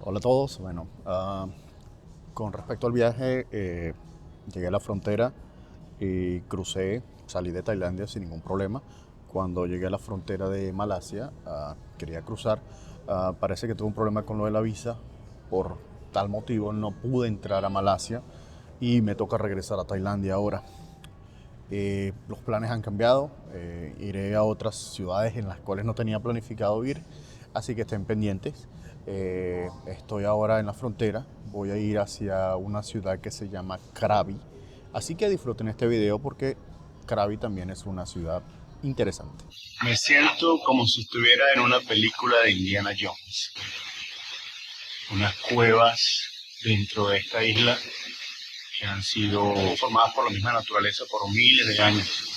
Hola a todos. Bueno, con respecto al viaje, llegué a la frontera y crucé, salí de Tailandia sin ningún problema. Cuando llegué a la frontera de Malasia, quería cruzar. Parece que tuve un problema con lo de la visa. Por tal motivo no pude entrar a Malasia y me toca regresar a Tailandia ahora. Los planes han cambiado, iré a otras ciudades en las cuales no tenía planificado ir, así que estén pendientes. Estoy ahora en la frontera, voy a ir hacia una ciudad que se llama Krabi, así que disfruten este video porque Krabi también es una ciudad interesante. Me siento como si estuviera en una película de Indiana Jones. Unas cuevas dentro de esta isla que han sido formadas por la misma naturaleza por miles de años.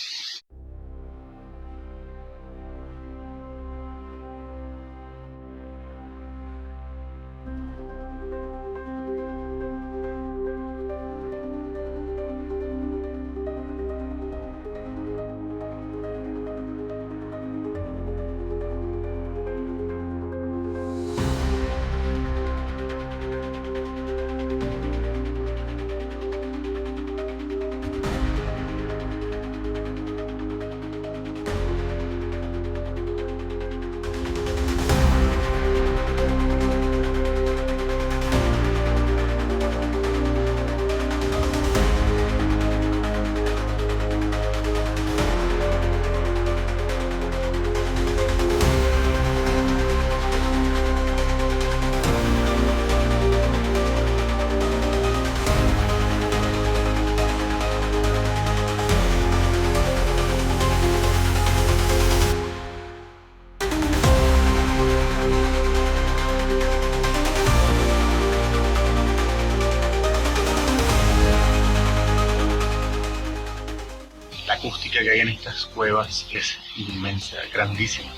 La acústica que hay en estas cuevas es inmensa, grandísima,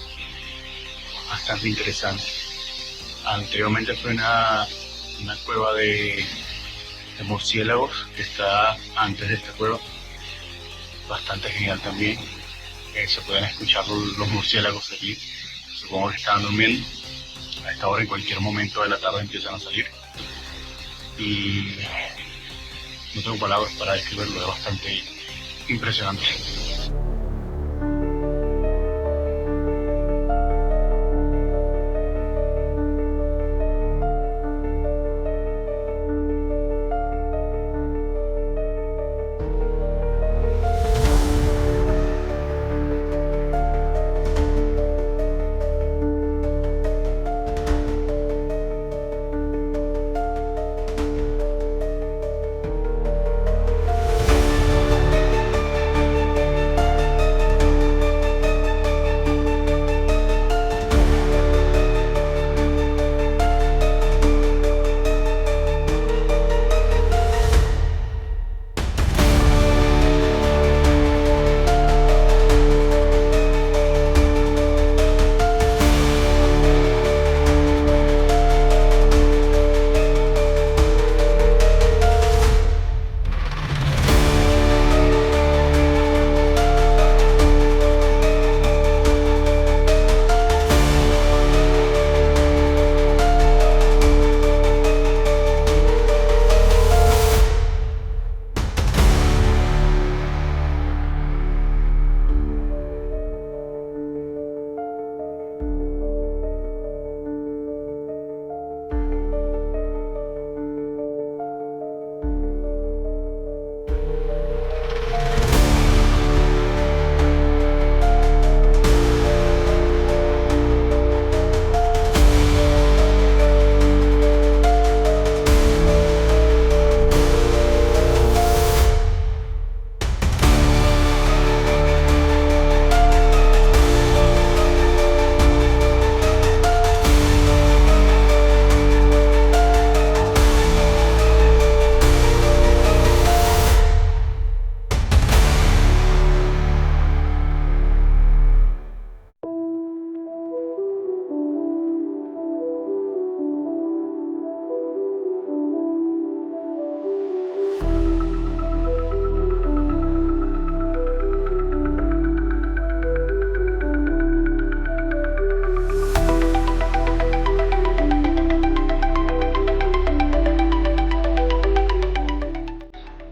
bastante interesante. Anteriormente fue una cueva de murciélagos que está antes de esta cueva, bastante genial también. Se pueden escuchar los murciélagos aquí, supongo que estaban durmiendo. A esta hora en cualquier momento de la tarde empiezan a salir y no tengo palabras para describirlo, es bastante impresionante.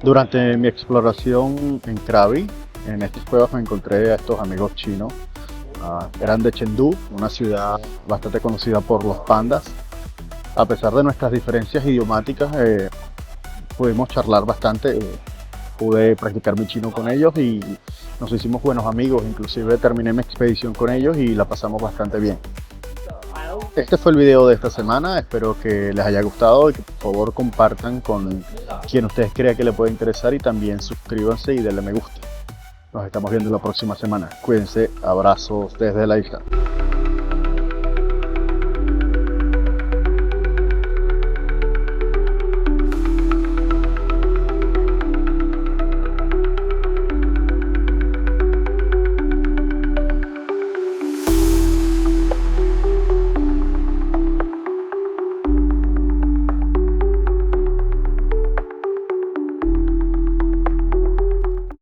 Durante mi exploración en Krabi, en estas cuevas me encontré a estos amigos chinos. Eran de Chengdu, una ciudad bastante conocida por los pandas. A pesar de nuestras diferencias idiomáticas, pudimos charlar bastante. Pude practicar mi chino con ellos y nos hicimos buenos amigos. Inclusive terminé mi expedición con ellos y la pasamos bastante bien. Este fue el video de esta semana, espero que les haya gustado y que por favor compartan con quien ustedes crean que le puede interesar y también suscríbanse y denle me gusta. Nos estamos viendo la próxima semana. Cuídense, abrazos desde la isla.